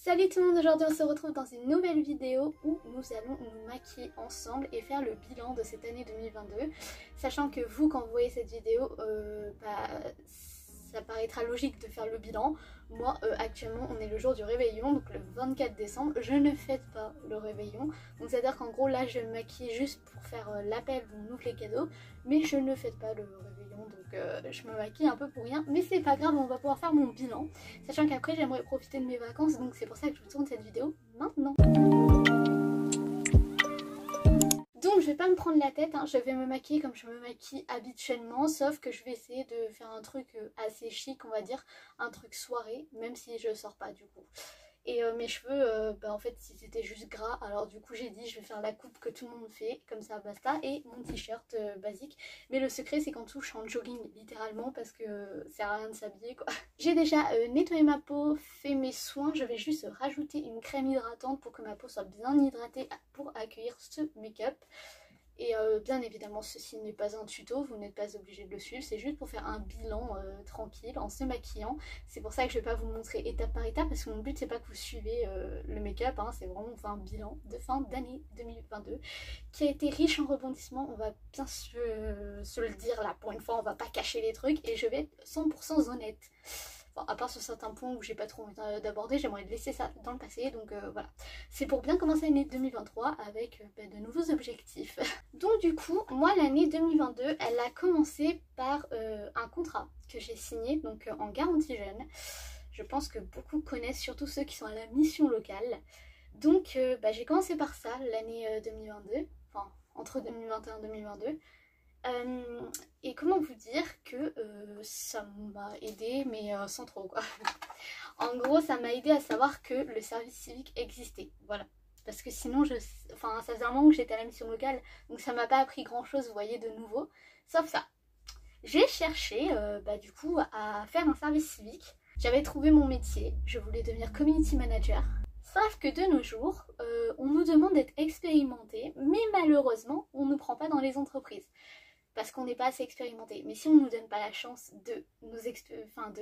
Salut tout le monde, aujourd'hui on se retrouve dans une nouvelle vidéo où nous allons nous maquiller ensemble et faire le bilan de cette année 2022. Sachant que vous, quand vous voyez cette vidéo, ça paraîtra logique de faire le bilan. Moi, actuellement, on est le jour du réveillon, donc le 24 décembre. Je ne fête pas le réveillon. Donc c'est à dire qu'en gros, là, je vais me maquiller juste pour faire l'appel où on ouvre les cadeaux. Mais je ne fête pas le réveillon, donc je me maquille un peu pour rien. Mais c'est pas grave, on va pouvoir faire mon bilan. Sachant qu'après, j'aimerais profiter de mes vacances, donc c'est pour ça que je vous tourne cette vidéo maintenant. Donc je vais pas me prendre la tête, hein. Je vais me maquiller comme je me maquille habituellement, sauf que je vais essayer de faire un truc assez chic, on va dire, un truc soirée, même si je sors pas du coup. Et mes cheveux, en fait si c'était juste gras, alors du coup j'ai dit je vais faire la coupe que tout le monde fait, comme ça basta, et mon t-shirt basique. Mais le secret c'est qu'en dessous je suis en jogging littéralement parce que ça sert à rien de s'habiller quoi. J'ai déjà nettoyé ma peau, fait mes soins, je vais juste rajouter une crème hydratante pour que ma peau soit bien hydratée pour accueillir ce make-up. Et bien évidemment ceci n'est pas un tuto, vous n'êtes pas obligé de le suivre, c'est juste pour faire un bilan tranquille en se maquillant. C'est pour ça que je ne vais pas vous montrer étape par étape parce que mon but c'est pas que vous suivez le make-up, hein, c'est vraiment un bilan de fin d'année 2022 qui a été riche en rebondissements, on va bien se le dire là, pour une fois on va pas cacher les trucs et je vais être 100% honnête. Bon, à part sur certains points où j'ai pas trop envie d'aborder, j'aimerais laisser ça dans le passé, donc voilà. C'est pour bien commencer l'année 2023 avec de nouveaux objectifs. Donc du coup, moi l'année 2022, elle a commencé par un contrat que j'ai signé, donc en garantie jeune. Je pense que beaucoup connaissent, surtout ceux qui sont à la mission locale. Donc j'ai commencé par ça l'année 2022, enfin entre 2021 et 2022. Et comment vous dire que ça m'a aidé mais sans trop quoi. En gros ça m'a aidé à savoir que le service civique existait, voilà. Parce que sinon ça faisait un moment que j'étais à la mission locale, donc ça m'a pas appris grand chose vous voyez de nouveau. Sauf ça, j'ai cherché du coup à faire un service civique. J'avais trouvé mon métier, je voulais devenir community manager. Sauf que de nos jours, on nous demande d'être expérimenté, mais malheureusement on ne nous prend pas dans les entreprises. Parce qu'on n'est pas assez expérimenté. Mais si on ne nous donne pas la chance de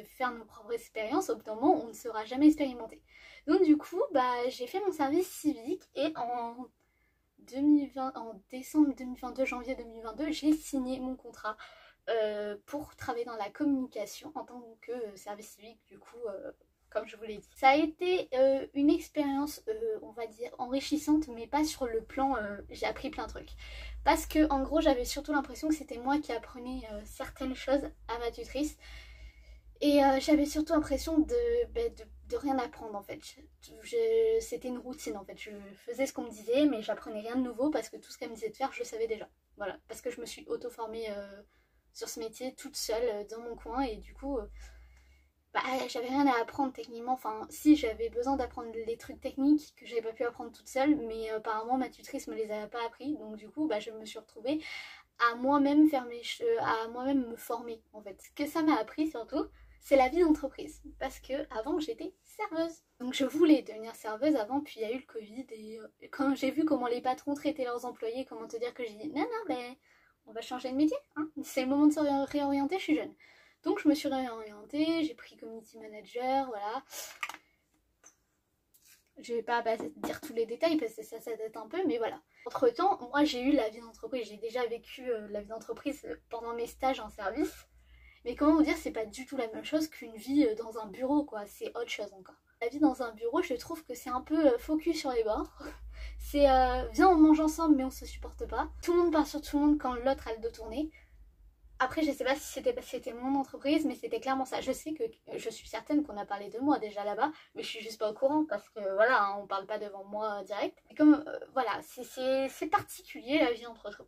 faire nos propres expériences, au bout d'un moment, on ne sera jamais expérimenté. Donc du coup, j'ai fait mon service civique et en décembre 2022, janvier 2022, j'ai signé mon contrat pour travailler dans la communication en tant que service civique, du coup, comme je vous l'ai dit. Ça a été une expérience, on va dire, enrichissante, mais pas sur le plan j'ai appris plein de trucs. Parce que en gros j'avais surtout l'impression que c'était moi qui apprenais certaines choses à ma tutrice. Et j'avais surtout l'impression de rien apprendre en fait. C'était une routine en fait. Je faisais ce qu'on me disait mais j'apprenais rien de nouveau parce que tout ce qu'elle me disait de faire je le savais déjà. Voilà, parce que je me suis auto-formée sur ce métier toute seule dans mon coin et du coup... j'avais rien à apprendre techniquement, enfin si j'avais besoin d'apprendre les trucs techniques que j'avais pas pu apprendre toute seule, mais apparemment ma tutrice me les avait pas appris, donc du coup je me suis retrouvée à moi-même à moi-même me former en fait. Ce que ça m'a appris surtout, c'est la vie d'entreprise, parce que avant j'étais serveuse. Donc je voulais devenir serveuse avant, puis il y a eu le Covid et quand j'ai vu comment les patrons traitaient leurs employés, comment te dire que j'ai dit non on va changer de métier, hein. C'est le moment de se réorienter, je suis jeune. Donc je me suis réorientée, j'ai pris community manager, voilà. Je vais pas dire tous les détails parce que ça date un peu, mais voilà. Entre temps, moi j'ai eu la vie d'entreprise, j'ai déjà vécu la vie d'entreprise pendant mes stages en service. Mais comment vous dire, c'est pas du tout la même chose qu'une vie dans un bureau quoi, c'est autre chose encore. La vie dans un bureau, je trouve que c'est un peu focus sur les bords. C'est viens on mange ensemble mais on se supporte pas. Tout le monde part sur tout le monde quand l'autre a le dos tourné. Après je sais pas si c'était mon entreprise mais c'était clairement ça. Je sais que je suis certaine qu'on a parlé de moi déjà là-bas mais je suis juste pas au courant parce que voilà hein, on parle pas devant moi direct. Et comme voilà c'est particulier la vie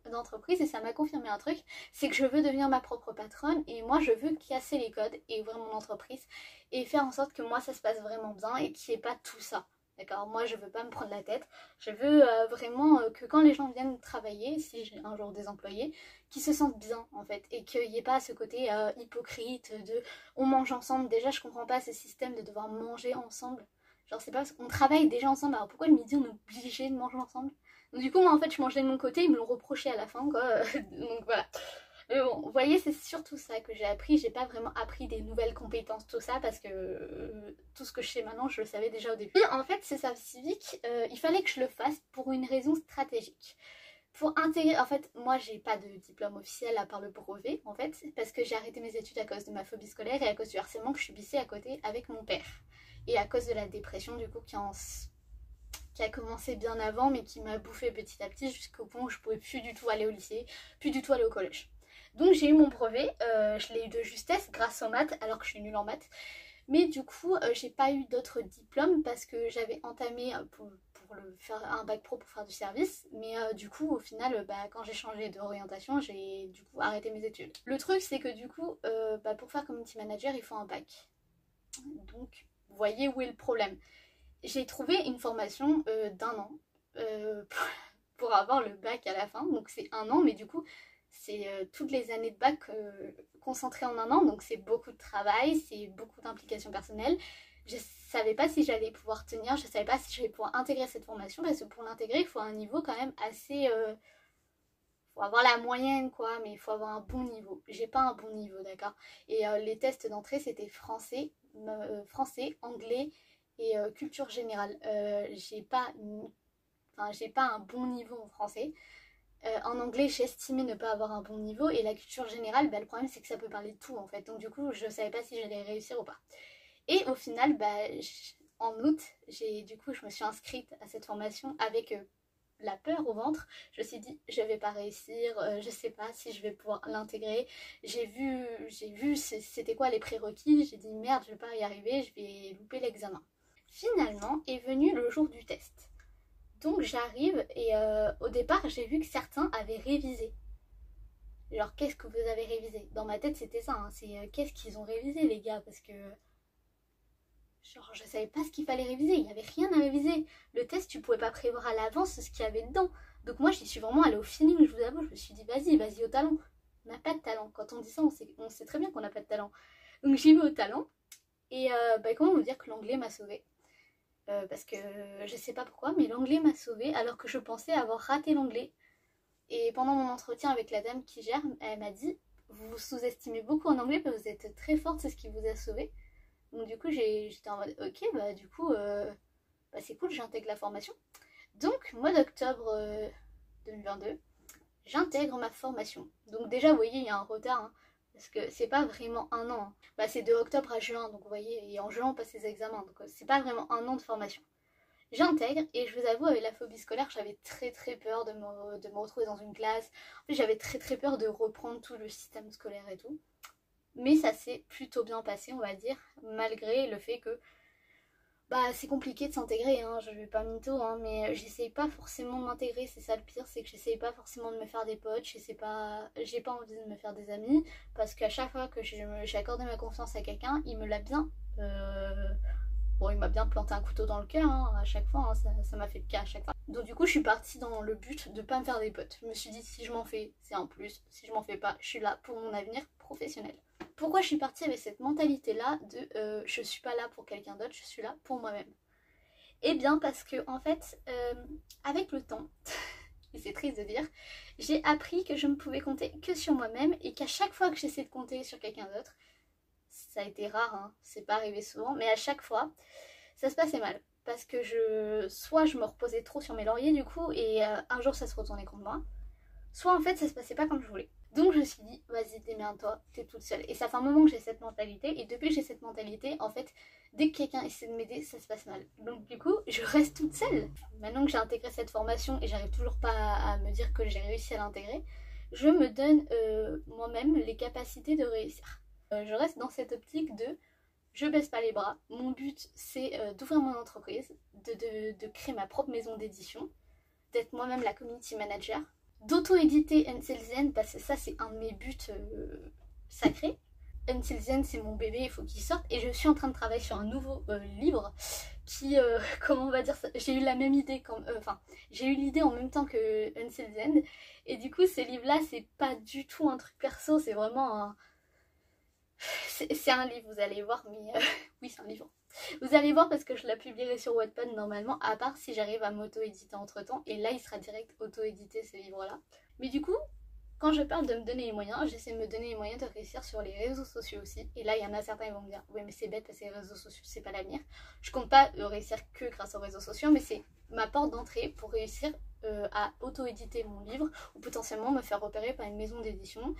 d'entreprise et ça m'a confirmé un truc, c'est que je veux devenir ma propre patronne et moi je veux casser les codes et ouvrir mon entreprise et faire en sorte que moi ça se passe vraiment bien et qu'il n'y ait pas tout ça. D'accord, moi je veux pas me prendre la tête, je veux vraiment que quand les gens viennent travailler, si j'ai un jour des employés, qu'ils se sentent bien en fait et qu'il n'y ait pas ce côté hypocrite de on mange ensemble. Déjà je comprends pas ce système de devoir manger ensemble, genre c'est pas parce qu'on travaille déjà ensemble, alors pourquoi le midi on est obligé de manger ensemble? Donc du coup moi en fait je mangeais de mon côté, ils me l'ont reproché à la fin quoi, donc voilà. Mais bon, vous voyez, c'est surtout ça que j'ai appris. J'ai pas vraiment appris des nouvelles compétences, tout ça, parce que tout ce que je sais maintenant, je le savais déjà au début. Et en fait, c'est service civique, il fallait que je le fasse pour une raison stratégique. Pour intégrer, en fait, moi j'ai pas de diplôme officiel à part le brevet, en fait, parce que j'ai arrêté mes études à cause de ma phobie scolaire et à cause du harcèlement que je subissais à côté avec mon père. Et à cause de la dépression, du coup, qui a commencé bien avant, mais qui m'a bouffé petit à petit jusqu'au point où je pouvais plus du tout aller au lycée, plus du tout aller au collège. Donc j'ai eu mon brevet, je l'ai eu de justesse grâce aux maths, alors que je suis nulle en maths. Mais du coup, j'ai pas eu d'autres diplômes parce que j'avais entamé pour faire un bac pro pour faire du service. Mais du coup, au final, quand j'ai changé d'orientation, j'ai du coup arrêté mes études. Le truc, c'est que du coup, pour faire community manager, il faut un bac. Donc, vous voyez où est le problème. J'ai trouvé une formation d'1 an pour avoir le bac à la fin. Donc c'est 1 an, mais du coup, c'est toutes les années de bac concentrées en 1 an. Donc c'est beaucoup de travail, c'est beaucoup d'implications personnelles. Je savais pas si j'allais pouvoir tenir, je savais pas si j'allais pouvoir intégrer cette formation, parce que pour l'intégrer, il faut un niveau quand même assez... faut avoir la moyenne quoi, mais il faut avoir un bon niveau. J'ai pas un bon niveau, d'accord. Et les tests d'entrée, c'était français, anglais et culture générale. J'ai pas un bon niveau en français. En anglais, j'estimais ne pas avoir un bon niveau. Et la culture générale, le problème c'est que ça peut parler de tout en fait. Donc du coup, je savais pas si j'allais réussir ou pas. Et au final, en août, je me suis inscrite à cette formation avec la peur au ventre. Je me suis dit, je vais pas réussir, je sais pas si je vais pouvoir l'intégrer. J'ai vu c'était quoi les prérequis. J'ai dit, merde, je vais pas y arriver, je vais louper l'examen. Finalement est venu le jour du test. Donc j'arrive et au départ, j'ai vu que certains avaient révisé. Genre, qu'est-ce que vous avez révisé? Dans ma tête, c'était ça, hein. C'est qu'est-ce qu'ils ont révisé, les gars? Parce que genre, je savais pas ce qu'il fallait réviser, il n'y avait rien à réviser. Le test, tu pouvais pas prévoir à l'avance ce qu'il y avait dedans. Donc moi, j'y suis vraiment allée au feeling, je vous avoue. Je me suis dit, vas-y au talent. On n'a pas de talent. Quand on dit ça, on sait très bien qu'on n'a pas de talent. Donc j'y vais au talent. Et comment vous dire que l'anglais m'a sauvée, parce que je sais pas pourquoi, mais l'anglais m'a sauvée alors que je pensais avoir raté l'anglais. Et pendant mon entretien avec la dame qui gère, elle m'a dit, vous vous sous-estimez beaucoup en anglais, mais vous êtes très forte, c'est ce qui vous a sauvée. Donc du coup j'étais en mode ok, du coup c'est cool, j'intègre la formation. Donc mois d'octobre 2022, j'intègre ma formation. Donc déjà vous voyez il y a un retard, hein, parce que c'est pas vraiment 1 an, hein. C'est de octobre à juin, donc vous voyez, et en juin on passe les examens, donc c'est pas vraiment 1 an de formation. J'intègre et je vous avoue, avec la phobie scolaire, j'avais très peur de me retrouver dans une classe. En plus j'avais très peur de reprendre tout le système scolaire et tout. Mais ça s'est plutôt bien passé, on va dire, malgré le fait que c'est compliqué de s'intégrer, hein, je vais pas mytho, hein, mais j'essaye pas forcément de m'intégrer, c'est ça le pire, c'est que j'essaye pas forcément de me faire des potes, j'ai pas envie de me faire des amis, parce qu'à chaque fois que j'ai accordé ma confiance à quelqu'un, il me l'a bien... Bon, il m'a bien planté un couteau dans le cœur, hein, à chaque fois, hein, ça m'a fait le cas à chaque fois. Donc du coup, je suis partie dans le but de pas me faire des potes. Je me suis dit, si je m'en fais, c'est un plus, si je m'en fais pas, je suis là pour mon avenir professionnel. Pourquoi je suis partie avec cette mentalité-là de je suis pas là pour quelqu'un d'autre, je suis là pour moi-même? Eh bien parce que en fait, avec le temps, et c'est triste de dire, j'ai appris que je ne pouvais compter que sur moi-même et qu'à chaque fois que j'essaie de compter sur quelqu'un d'autre, ça a été rare, hein, c'est pas arrivé souvent, mais à chaque fois, ça se passait mal. Parce que soit je me reposais trop sur mes lauriers du coup, et un jour ça se retournait contre moi, soit en fait ça se passait pas comme je voulais. Donc je me suis dit, vas-y, démerde-toi, t'es toute seule. Et ça fait un moment que j'ai cette mentalité, et depuis que j'ai cette mentalité, en fait, dès que quelqu'un essaie de m'aider, ça se passe mal. Donc du coup, je reste toute seule. Maintenant que j'ai intégré cette formation, et j'arrive toujours pas à me dire que j'ai réussi à l'intégrer, je me donne moi-même les capacités de réussir. Je reste dans cette optique de je baisse pas les bras. Mon but c'est d'ouvrir mon entreprise, de créer ma propre maison d'édition, d'être moi-même la community manager, d'auto-éditer Until Zen, parce que ça c'est un de mes buts sacrés. Until Zen c'est mon bébé, il faut qu'il sorte, et je suis en train de travailler sur un nouveau livre qui, comment on va dire ça, j'ai eu la même idée, j'ai eu l'idée en même temps que Until Zen, et du coup ce livre là c'est pas du tout un truc perso, c'est vraiment un... C'est un livre, vous allez voir, mais oui, c'est un livre. Vous allez voir parce que je la publierai sur Wattpad normalement, à part si j'arrive à m'auto-éditer entre temps, et là il sera direct auto-édité ce livre-là. Mais du coup, Quand je parle de me donner les moyens, j'essaie de me donner les moyens de réussir sur les réseaux sociaux aussi. Et là, il y en a certains qui vont me dire, oui mais c'est bête parce que les réseaux sociaux c'est pas l'avenir. Je compte pas réussir que grâce aux réseaux sociaux, mais c'est ma porte d'entrée pour réussir à auto-éditer mon livre ou potentiellement me faire repérer par une maison d'édition.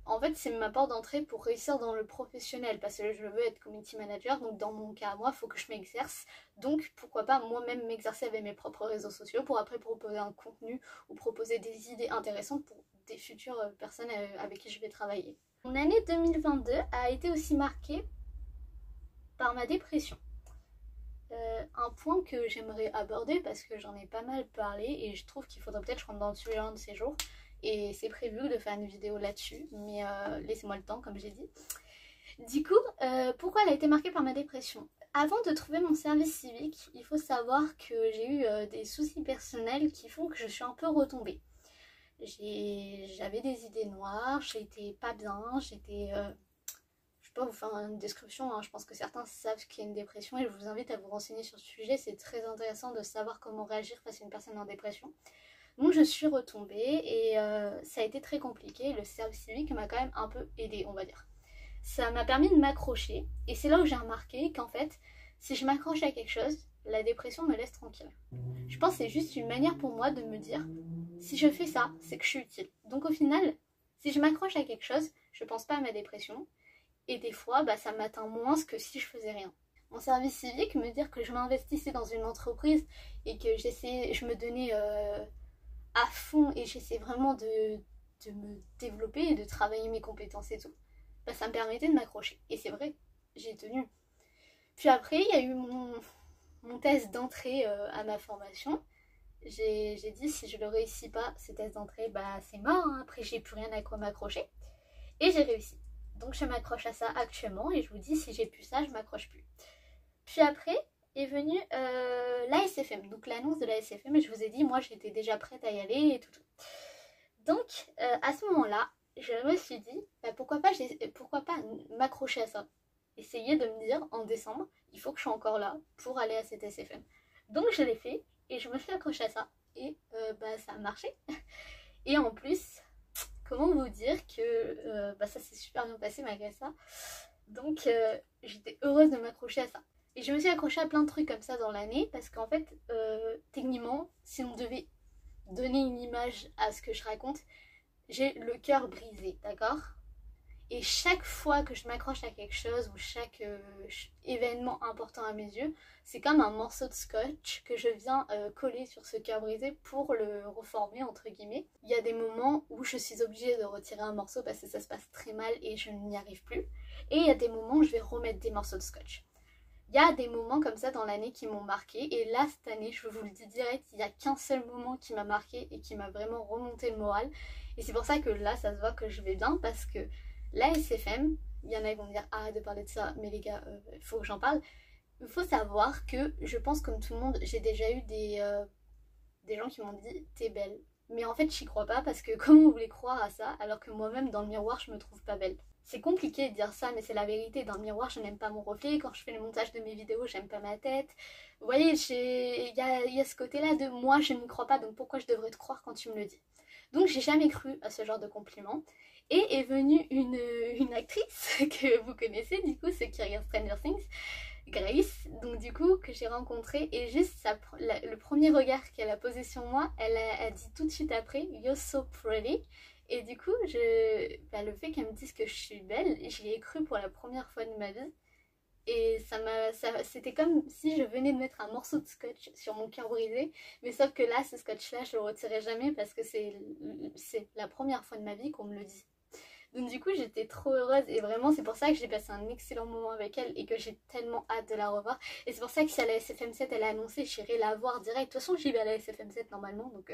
En fait, c'est ma porte d'entrée pour réussir dans le professionnel parce que je veux être community manager. Donc, dans mon cas, moi, il faut que je m'exerce. Donc, pourquoi pas moi-même m'exercer avec mes propres réseaux sociaux pour après proposer un contenu ou proposer des idées intéressantes pour des futures personnes avec qui je vais travailler. Mon année 2022 a été aussi marquée par ma dépression. Un point que j'aimerais aborder parce que j'en ai pas mal parlé et je trouve qu'il faudrait peut-être que je rentre dans le sujet un de ces jours. Et c'est prévu de faire une vidéo là-dessus, mais laissez-moi le temps, comme j'ai dit. Du coup, pourquoi elle a été marquée par ma dépression? Avant de trouver mon service civique, il faut savoir que j'ai eu des soucis personnels qui font que je suis un peu retombée. J'avais des idées noires, j'étais pas bien, j'étais... je peux pas vous faire une description, hein. Je pense que certains savent ce qu'est une dépression et je vous invite à vous renseigner sur ce sujet. C'est très intéressant de savoir comment réagir face à une personne en dépression. Donc je suis retombée et ça a été très compliqué. Le service civique m'a quand même un peu aidée, on va dire. Ça m'a permis de m'accrocher et c'est là où j'ai remarqué qu'en fait, si je m'accroche à quelque chose, la dépression me laisse tranquille. Je pense que c'est juste une manière pour moi de me dire, si je fais ça, c'est que je suis utile. Donc au final, si je m'accroche à quelque chose, je pense pas à ma dépression et des fois, ça m'atteint moins que si je faisais rien. Mon service civique, me dire que je m'investissais dans une entreprise et que je me donnais... à fond et j'essaie vraiment de me développer et de travailler mes compétences et tout, ça me permettait de m'accrocher. Et c'est vrai, j'ai tenu. Puis après, il y a eu mon test d'entrée à ma formation. J'ai dit, si je le réussis pas, ce test d'entrée, c'est mort, hein. Après j'ai plus rien à quoi m'accrocher. Et j'ai réussi. Donc je m'accroche à ça actuellement et je vous dis, si j'ai plus ça, je m'accroche plus. Puis après, est venue l'ASFM, donc l'annonce de l'ASFM, et je vous ai dit, moi j'étais déjà prête à y aller et tout. Donc à ce moment-là, je me suis dit, pourquoi pas m'accrocher à ça. Essayer de me dire, en décembre, il faut que je sois encore là pour aller à cette ASFM. Donc je l'ai fait, et je me suis accrochée à ça, et ça a marché. Et en plus, comment vous dire que ça s'est super bien passé malgré ça. Donc j'étais heureuse de m'accrocher à ça. Et je me suis accrochée à plein de trucs comme ça dans l'année parce qu'en fait, techniquement, si on devait donner une image à ce que je raconte, j'ai le cœur brisé, d'accord? Et chaque fois que je m'accroche à quelque chose ou chaque événement important à mes yeux, c'est comme un morceau de scotch que je viens coller sur ce cœur brisé pour le reformer, entre guillemets. Il y a des moments où je suis obligée de retirer un morceau parce que ça se passe très mal et je n'y arrive plus. Et il y a des moments où je vais remettre des morceaux de scotch. Il y a des moments comme ça dans l'année qui m'ont marqué et là cette année, je vous le dis direct, il n'y a qu'un seul moment qui m'a marqué et qui m'a vraiment remonté le moral. Et c'est pour ça que là ça se voit que je vais bien parce que la SFM, il y en a qui vont me dire arrête de parler de ça, mais les gars, il faut que j'en parle. Il faut savoir que je pense comme tout le monde, j'ai déjà eu des gens qui m'ont dit t'es belle. Mais en fait j'y crois pas parce que comment vous voulez croire à ça alors que moi-même dans le miroir je me trouve pas belle. C'est compliqué de dire ça, mais c'est la vérité. Dans le miroir, je n'aime pas mon reflet. Quand je fais le montage de mes vidéos, j'aime pas ma tête. Vous voyez, il y a ce côté-là de moi, je n'y crois pas, donc pourquoi je devrais te croire quand tu me le dis? Donc, j'ai jamais cru à ce genre de compliment. Et est venue une actrice que vous connaissez, du coup, ceux qui regardent Stranger Things, Grace, donc du coup, que j'ai rencontrée. Et juste le premier regard qu'elle a posé sur moi, elle a dit tout de suite après, You're so pretty. Et du coup, le fait qu'elle me dise que je suis belle, j'y ai cru pour la première fois de ma vie. Et c'était comme si je venais de mettre un morceau de scotch sur mon cœur brisé. Mais sauf que là, ce scotch-là, je le retirerai jamais parce que c'est la première fois de ma vie qu'on me le dit. Donc du coup, j'étais trop heureuse et vraiment, c'est pour ça que j'ai passé un excellent moment avec elle et que j'ai tellement hâte de la revoir. Et c'est pour ça que si à la SFM7, elle a annoncé, j'irai la voir direct. De toute façon, j'y vais à la SFM7 normalement, donc...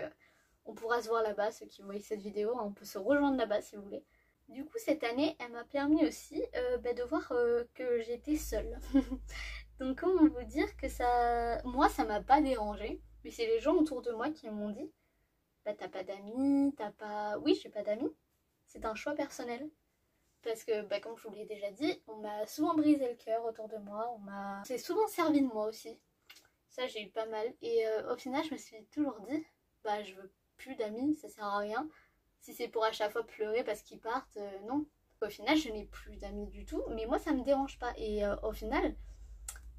on pourra se voir là-bas, ceux qui voient cette vidéo, on peut se rejoindre là-bas si vous voulez. Du coup, cette année, elle m'a permis aussi de voir que j'étais seule. Donc comment vous dire que moi, ça m'a pas dérangée, mais c'est les gens autour de moi qui m'ont dit t'as pas d'amis, t'as pas... Oui, j'ai pas d'amis, c'est un choix personnel. Parce que, comme je vous l'ai déjà dit, on m'a souvent brisé le cœur autour de moi, on s'est souvent servi de moi aussi. Ça, j'ai eu pas mal. Et au final, je me suis toujours dit, je veux plus d'amis, ça sert à rien. Si c'est pour à chaque fois pleurer parce qu'ils partent, non. Au final, je n'ai plus d'amis du tout, mais moi ça me dérange pas. Et au final,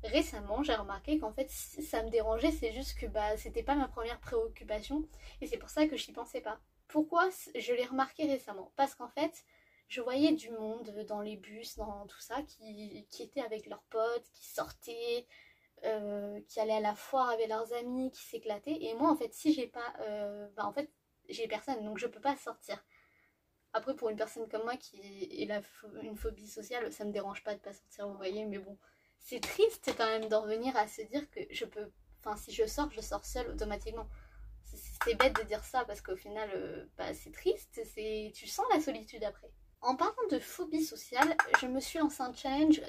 récemment, j'ai remarqué qu'en fait, si ça me dérangeait, c'est juste que bah c'était pas ma première préoccupation et c'est pour ça que j'y pensais pas. Pourquoi je l'ai remarqué récemment? Parce qu'en fait, je voyais du monde dans les bus, dans tout ça, qui étaient avec leurs potes, qui sortaient, qui allaient à la foire avec leurs amis, qui s'éclataient. Et moi, en fait, si j'ai pas, bah en fait, j'ai personne, donc je peux pas sortir. Après, pour une personne comme moi qui une phobie sociale, ça me dérange pas de pas sortir, vous voyez, mais bon, c'est triste quand même d'en revenir à se dire que je peux, enfin, si je sors seule automatiquement. C'est bête de dire ça parce qu'au final, bah, c'est triste, tu sens la solitude après. En parlant de phobie sociale, je me suis lancé un challenge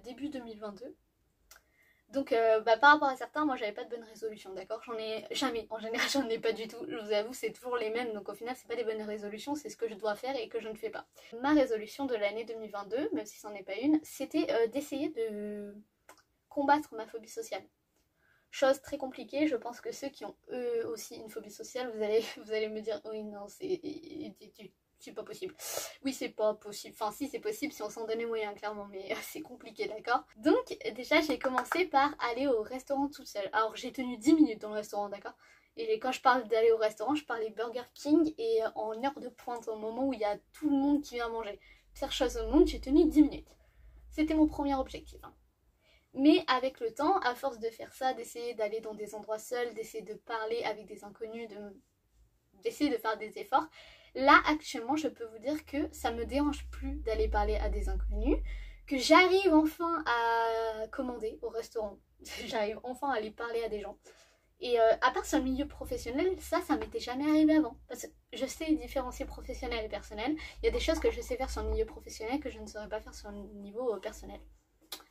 début 2022. Donc bah, par rapport à certains, moi j'avais pas de bonnes résolutions, d'accord? J'en ai jamais, en général j'en ai pas du tout, je vous avoue c'est toujours les mêmes, donc au final c'est pas des bonnes résolutions, c'est ce que je dois faire et que je ne fais pas. Ma résolution de l'année 2022, même si c'en est pas une, c'était d'essayer de combattre ma phobie sociale. Chose très compliquée, je pense que ceux qui ont eux aussi une phobie sociale, vous allez me dire oui non c'est pas possible. Oui c'est pas possible, enfin si c'est possible si on s'en donne les moyens clairement, mais c'est compliqué, d'accord? Donc déjà j'ai commencé par aller au restaurant toute seule. Alors j'ai tenu 10 minutes dans le restaurant, d'accord? Et quand je parle d'aller au restaurant, je parlais Burger King et en heure de pointe, au moment où il y a tout le monde qui vient manger. Pire chose au monde, j'ai tenu 10 minutes. C'était mon premier objectif, hein. Mais avec le temps, à force de faire ça, d'essayer d'aller dans des endroits seuls, d'essayer de parler avec des inconnus, d'essayer de faire des efforts, là actuellement je peux vous dire que ça me dérange plus d'aller parler à des inconnus, que j'arrive enfin à commander au restaurant, j'arrive enfin à aller parler à des gens. Et à part sur le milieu professionnel, ça m'était jamais arrivé avant. Parce que je sais différencier professionnel et personnel. Il y a des choses que je sais faire sur le milieu professionnel que je ne saurais pas faire sur le niveau personnel.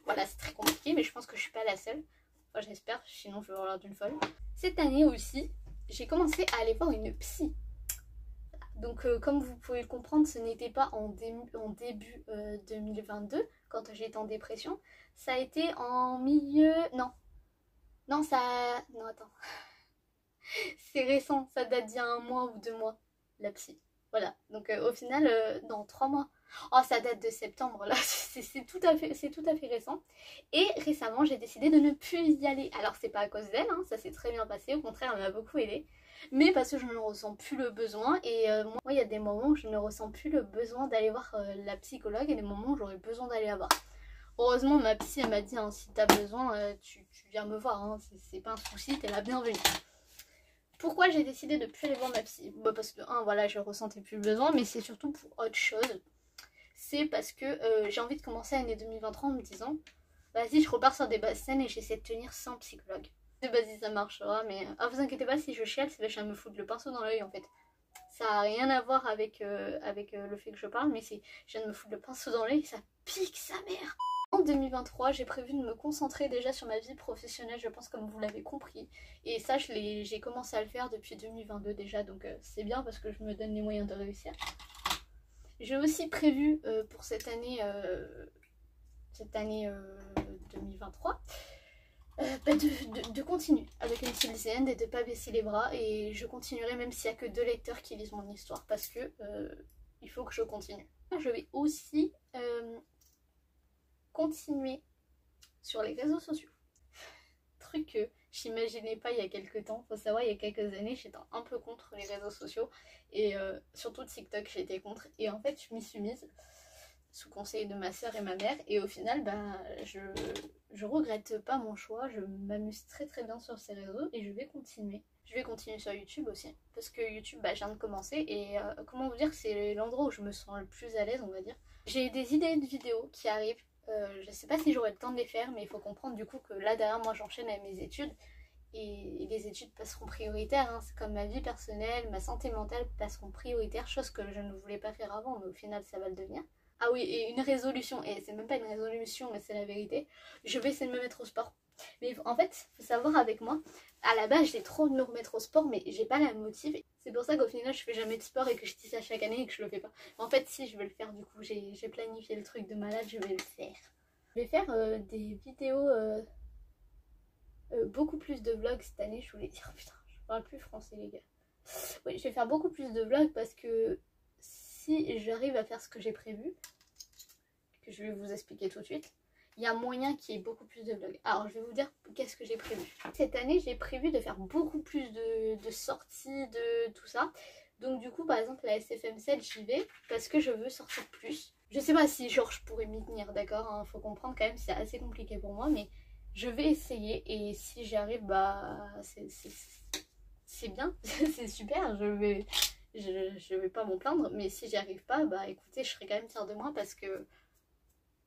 Voilà, c'est très compliqué, mais je pense que je suis pas la seule. Enfin, j'espère, sinon je vais avoir l'air d'une folle. Cette année aussi, j'ai commencé à aller voir une psy. Donc comme vous pouvez le comprendre, ce n'était pas en début 2022, quand j'étais en dépression. Ça a été en milieu... Non, ça... Non, attends. C'est récent, ça date d'il y a 1 mois ou 2 mois, la psy. Voilà, donc au final, dans 3 mois. Oh, ça date de septembre, là, c'est tout à fait récent. Et récemment, j'ai décidé de ne plus y aller. Alors, c'est pas à cause d'elle, hein, ça s'est très bien passé, au contraire, elle m'a beaucoup aidée. Mais parce que je ne ressens plus le besoin. Et moi, il y a des moments où je ne ressens plus le besoin d'aller voir la psychologue et des moments où j'aurais besoin d'aller la voir. Heureusement, ma psy, elle m'a dit, hein, si t'as besoin, tu viens me voir, hein, c'est pas un souci, t'es la bienvenue. Pourquoi j'ai décidé de plus aller voir ma psy? Bah parce que, voilà, je ressentais plus le besoin, mais c'est surtout pour autre chose. C'est parce que j'ai envie de commencer l'année 2023 en me disant, vas-y, je repars sur des bases saines et j'essaie de tenir sans psychologue. De base, ça marchera, mais vous inquiétez pas, si je chiale, c'est parce que je me foutre le pinceau dans l'œil en fait. Ça n'a rien à voir avec, le fait que je parle, mais c'est, je viens de me foutre le pinceau dans l'œil et ça pique sa mère. En 2023, j'ai prévu de me concentrer déjà sur ma vie professionnelle, je pense, comme vous l'avez compris. Et ça, j'ai commencé à le faire depuis 2022 déjà, donc c'est bien parce que je me donne les moyens de réussir. J'ai aussi prévu pour cette année 2023 de continuer avec Until the End et de pas baisser les bras. Et je continuerai même s'il n'y a que 2 lecteurs qui lisent mon histoire parce que il faut que je continue. Je vais aussi continuer sur les réseaux sociaux. Truc que j'imaginais pas il y a quelques temps. Faut savoir, il y a quelques années, j'étais un peu contre les réseaux sociaux. Et surtout TikTok, j'étais contre. Et en fait, je m'y suis mise sous conseil de ma soeur et ma mère. Et au final, bah, je regrette pas mon choix. Je m'amuse très très bien sur ces réseaux. Et je vais continuer. Je vais continuer sur YouTube aussi. Parce que YouTube, bah, je viens de commencer. Et comment vous dire, c'est l'endroit où je me sens le plus à l'aise, on va dire. J'ai des idées de vidéos qui arrivent. Je sais pas si j'aurai le temps de les faire, mais il faut comprendre du coup que là derrière moi j'enchaîne avec mes études et les études passeront prioritaires, hein. C'est comme ma vie personnelle, ma santé mentale passeront prioritaires, chose que je ne voulais pas faire avant, mais au final ça va le devenir. Ah oui, et une résolution, et c'est même pas une résolution mais c'est la vérité, je vais essayer de me mettre au sport. Mais en fait, faut savoir avec moi, à la base j'ai trop de me remettre au sport mais j'ai pas la motive. C'est pour ça qu'au final je fais jamais de sport et que je dis ça chaque année et que je le fais pas. En fait si, je vais le faire du coup, j'ai planifié le truc de malade, je vais le faire. Je vais faire des vidéos, beaucoup plus de vlogs cette année, je voulais dire, putain, je parle plus français les gars. Oui, je vais faire beaucoup plus de vlogs parce que si j'arrive à faire ce que j'ai prévu, que je vais vous expliquer tout de suite, il y a moyen qu'il y ait beaucoup plus de vlogs. Alors je vais vous dire qu'est-ce que j'ai prévu. Cette année j'ai prévu de faire beaucoup plus de sorties, de tout ça. Donc du coup par exemple la SFM7 j'y vais parce que je veux sortir plus. Je sais pas si genre je pourrais m'y tenir, d'accord, hein, faut comprendre quand même c'est assez compliqué pour moi, mais je vais essayer et si j'y arrive bah c'est bien, c'est super, je vais pas m'en plaindre, mais si j'y arrive pas bah écoutez je serai quand même fière de moi parce que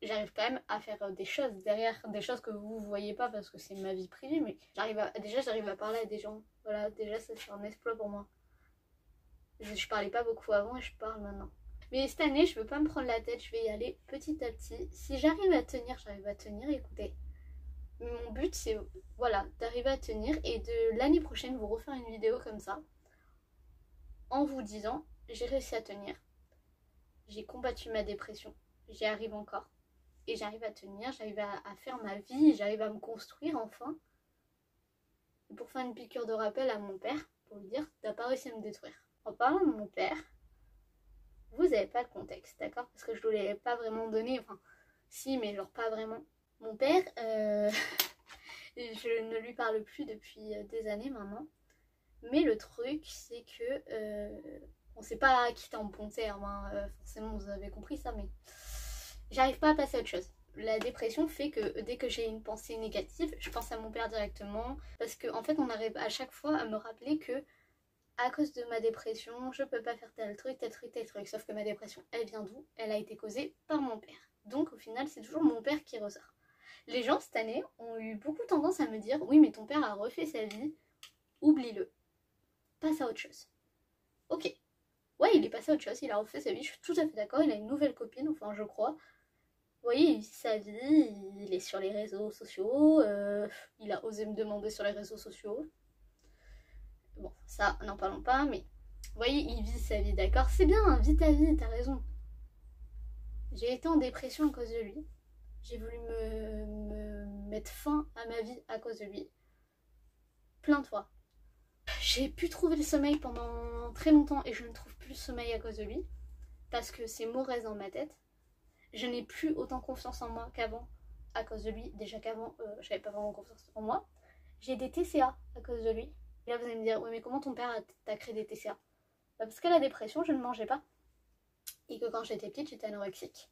j'arrive quand même à faire des choses derrière, des choses que vous voyez pas parce que c'est ma vie privée, mais j'arrive à parler à des gens. Voilà, déjà ça c'est un exploit pour moi. Je parlais pas beaucoup avant et je parle maintenant. Mais cette année, je veux pas me prendre la tête, je vais y aller petit à petit. Si j'arrive à tenir, j'arrive à tenir, écoutez. Mon but c'est, voilà, d'arriver à tenir et de l'année prochaine vous refaire une vidéo comme ça en vous disant j'ai réussi à tenir, j'ai combattu ma dépression, j'y arrive encore. Et j'arrive à tenir, j'arrive à faire ma vie, j'arrive à me construire enfin. Et pour faire une piqûre de rappel à mon père, pour lui dire, t'as pas réussi à me détruire. En parlant de mon père, vous avez pas le contexte, d'accord? Parce que je ne l'ai pas vraiment donné, enfin, si, mais genre pas vraiment. Mon père, je ne lui parle plus depuis des années maintenant. Mais le truc, c'est que, on sait pas quitté en bon terme, hein, forcément vous avez compris ça, mais j'arrive pas à passer à autre chose. La dépression fait que dès que j'ai une pensée négative, je pense à mon père directement. Parce qu'en fait, on arrive à chaque fois à me rappeler que à cause de ma dépression, je peux pas faire tel truc, tel truc, tel truc. Sauf que ma dépression, elle vient d'où? Elle a été causée par mon père. Donc au final, c'est toujours mon père qui ressort. Les gens cette année ont eu beaucoup tendance à me dire oui, mais ton père a refait sa vie, oublie-le. Passe à autre chose. Ok. Ouais, il est passé à autre chose, il a refait sa vie, je suis tout à fait d'accord, il a une nouvelle copine, enfin je crois. Vous voyez, il vit sa vie, il est sur les réseaux sociaux, il a osé me demander sur les réseaux sociaux. Bon, ça, n'en parlons pas, mais vous voyez, il vit sa vie, d'accord? C'est bien, vis ta vie, t'as raison. J'ai été en dépression à cause de lui. J'ai voulu me mettre fin à ma vie à cause de lui. Plein de fois. J'ai pu trouver le sommeil pendant très longtemps et je ne trouve plus le sommeil à cause de lui. Parce que ces mots restent dans ma tête. Je n'ai plus autant confiance en moi qu'avant à cause de lui. Déjà qu'avant, j'avais pas vraiment confiance en moi. J'ai des TCA à cause de lui. Et là, vous allez me dire, oui, mais comment ton père t'a créé des TCA? Bah, parce que la dépression, je ne mangeais pas. Et que quand j'étais petite, j'étais anorexique.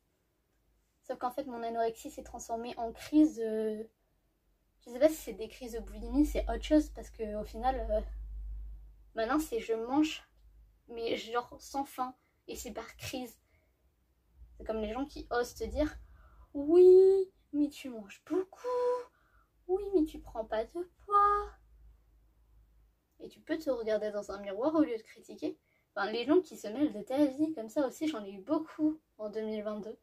Sauf qu'en fait, mon anorexie s'est transformée en crise de... Je sais pas si c'est des crises de boulimie, c'est autre chose. Parce que au final, maintenant, c'est je mange, mais genre sans faim. Et c'est par crise. C'est comme les gens qui osent te dire oui, mais tu manges beaucoup. Oui, mais tu prends pas de poids. Et tu peux te regarder dans un miroir au lieu de critiquer. Enfin, les gens qui se mêlent de ta vie, comme ça aussi, j'en ai eu beaucoup en 2022.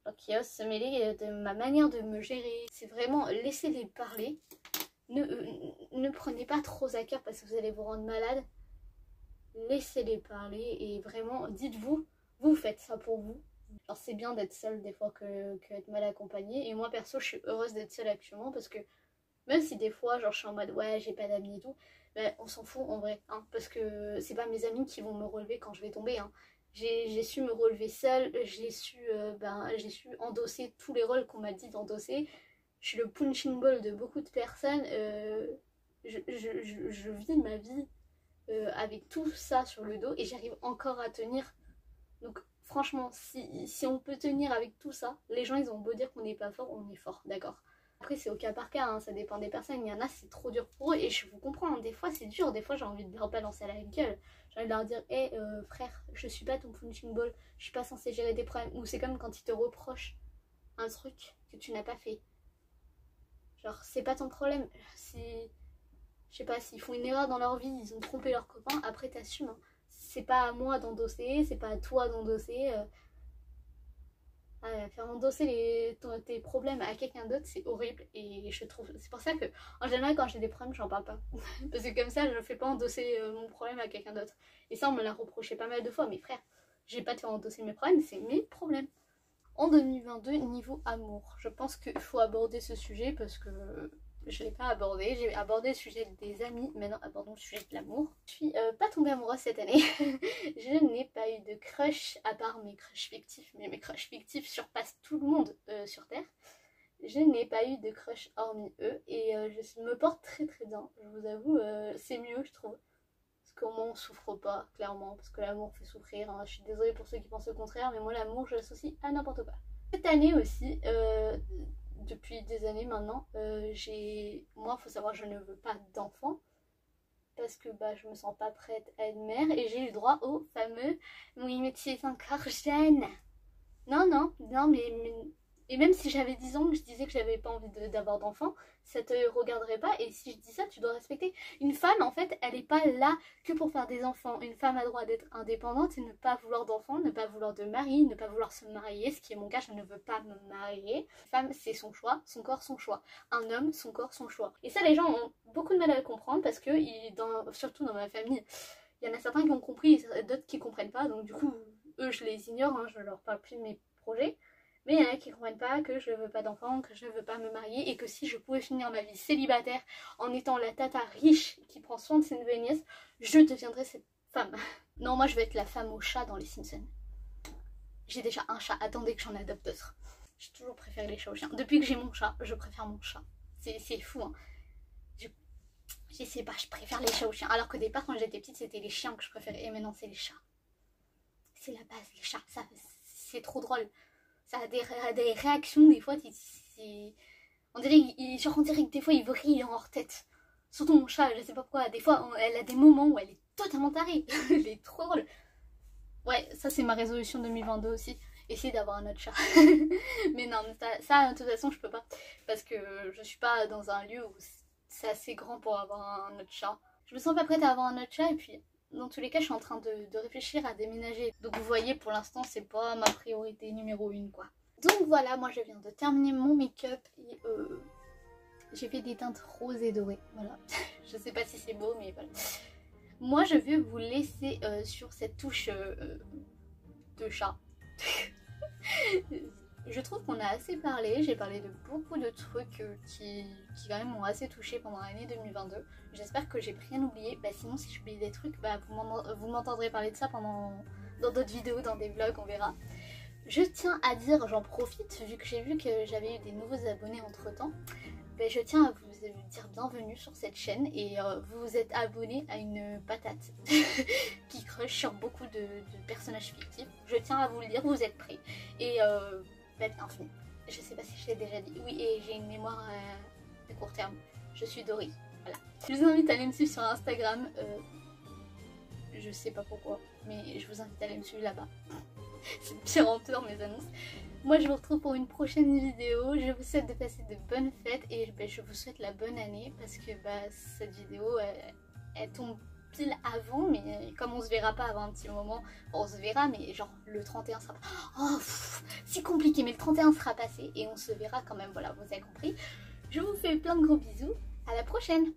Genre qui osent se mêler de ma manière de me gérer. C'est vraiment laissez-les parler. Ne prenez pas trop à cœur parce que vous allez vous rendre malade. Laissez-les parler et vraiment, dites-vous, vous faites ça pour vous. Genre c'est bien d'être seule des fois que être mal accompagnée. Et moi perso, je suis heureuse d'être seule actuellement parce que même si des fois, genre je suis en mode ouais, j'ai pas d'amis et tout, ben, on s'en fout en vrai, hein, parce que c'est pas mes amis qui vont me relever quand je vais tomber, hein. J'ai su me relever seule, j'ai su endosser tous les rôles qu'on m'a dit d'endosser. Je suis le punching ball de beaucoup de personnes. Je vis ma vie avec tout ça sur le dos et j'arrive encore à tenir. Donc franchement, si on peut tenir avec tout ça, les gens ils ont beau dire qu'on n'est pas fort, on est fort, d'accord. Après c'est au cas par cas, hein, ça dépend des personnes, il y en a c'est trop dur pour eux et je vous comprends, hein, des fois c'est dur, des fois j'ai envie de leur balancer à la gueule. J'ai envie de leur dire, hé frère, je suis pas ton punching ball, je suis pas censée gérer des problèmes. Ou c'est comme quand ils te reprochent un truc que tu n'as pas fait. Genre c'est pas ton problème, si... Je sais pas, s'ils font une erreur dans leur vie, ils ont trompé leur copain, après t'assumes, hein. C'est pas à moi d'endosser, c'est pas à toi d'endosser. Faire endosser tes problèmes à quelqu'un d'autre, c'est horrible. Et je trouve. C'est pour ça que, en général, quand j'ai des problèmes, j'en parle pas. Parce que comme ça, je fais pas endosser mon problème à quelqu'un d'autre. Et ça, on me l'a reproché pas mal de fois. Mais frère, j'ai pas te faire endosser mes problèmes, c'est mes problèmes. En 2022, niveau amour, je pense qu'il faut aborder ce sujet parce que Je l'ai pas abordé, j'ai abordé le sujet des amis, maintenant abordons le sujet de l'amour. Je suis pas tombée amoureuse cette année, je n'ai pas eu de crush à part mes crushs fictifs, mais mes crushs fictifs surpassent tout le monde sur Terre. Je n'ai pas eu de crush hormis eux et je me porte très très bien, je vous avoue, c'est mieux je trouve. Parce qu'au moins on souffre pas, clairement, parce que l'amour fait souffrir, hein. Je suis désolée pour ceux qui pensent le contraire, mais moi l'amour je l'associe à n'importe quoi. Cette année aussi, depuis des années maintenant, moi faut savoir je ne veux pas d'enfant parce que bah je me sens pas prête à être mère et j'ai eu le droit au fameux oui mais tu es encore jeune. Non mais et même si j'avais 10 ans que je disais que j'avais pas envie d'avoir d'enfant, ça te regarderait pas et si je dis ça tu dois respecter. Une femme en fait elle est pas là que pour faire des enfants. Une femme a le droit d'être indépendante et ne pas vouloir d'enfants, ne pas vouloir de mari, ne pas vouloir se marier, ce qui est mon cas, je ne veux pas me marier. Une femme c'est son choix, son corps son choix. Un homme son corps son choix. Et ça les gens ont beaucoup de mal à le comprendre parce que surtout dans ma famille, il y en a certains qui ont compris et d'autres qui comprennent pas donc du coup eux je les ignore, hein, je leur parle plus de mes projets. Mais il y en a qui ne comprennent pas que je ne veux pas d'enfant, que je ne veux pas me marier et que si je pouvais finir ma vie célibataire en étant la tata riche qui prend soin de ses nouvelles nièces, je deviendrais cette femme. Non, moi je veux être la femme au chat dans les Simpsons. J'ai déjà un chat, attendez que j'en adopte d'autres. J'ai toujours préféré les chats aux chiens. Depuis que j'ai mon chat, je préfère mon chat. C'est fou, hein. Je sais pas, je préfère les chats aux chiens. Alors qu'au départ, quand j'étais petite, c'était les chiens que je préférais. Et maintenant, c'est les chats. C'est la base, les chats. C'est trop drôle. Ça a des réactions des fois, on dirait que des fois ils vrillent dans leur tête. Surtout mon chat, je sais pas pourquoi, des fois elle a des moments où elle est totalement tarée, elle est trop drôle. Ouais, ça c'est ma résolution 2022 aussi, essayer d'avoir un autre chat. Mais non, ça de toute façon je peux pas, parce que je suis pas dans un lieu où c'est assez grand pour avoir un autre chat. Je me sens pas prête à avoir un autre chat et puis... Dans tous les cas, je suis en train de réfléchir à déménager. Donc vous voyez, pour l'instant, c'est pas ma priorité numéro 1, quoi. Donc voilà, moi je viens de terminer mon make-up et j'ai fait des teintes roses et dorées. Voilà. Je sais pas si c'est beau, mais voilà. Moi, je vais vous laisser sur cette touche de chat. Je trouve qu'on a assez parlé, j'ai parlé de beaucoup de trucs qui quand même m'ont assez touchée pendant l'année 2022. J'espère que j'ai rien oublié, sinon si j'oublie des trucs, vous m'entendrez parler de ça dans d'autres vidéos, dans des vlogs, on verra. Je tiens à dire, j'en profite, vu que j'ai vu que j'avais eu des nouveaux abonnés entre temps, je tiens à vous dire bienvenue sur cette chaîne et vous vous êtes abonné à une patate qui crush sur beaucoup de personnages fictifs. Je tiens à vous le dire, vous êtes prêts. Et bienvenue. Je sais pas si je l'ai déjà dit. Oui, et j'ai une mémoire de court terme. Je suis Dory. Voilà. Je vous invite à aller me suivre sur Instagram. Je sais pas pourquoi, mais je vous invite à aller me suivre là-bas. C'est de pire en pire mes annonces. Moi je vous retrouve pour une prochaine vidéo. Je vous souhaite de passer de bonnes fêtes et je vous souhaite la bonne année parce que cette vidéo elle tombe pile avant, mais comme on se verra pas avant un petit moment, on se verra, mais genre le 31 sera pas... Oh, c'est compliqué, mais le 31 sera passé et on se verra quand même, voilà, vous avez compris. Je vous fais plein de gros bisous, à la prochaine.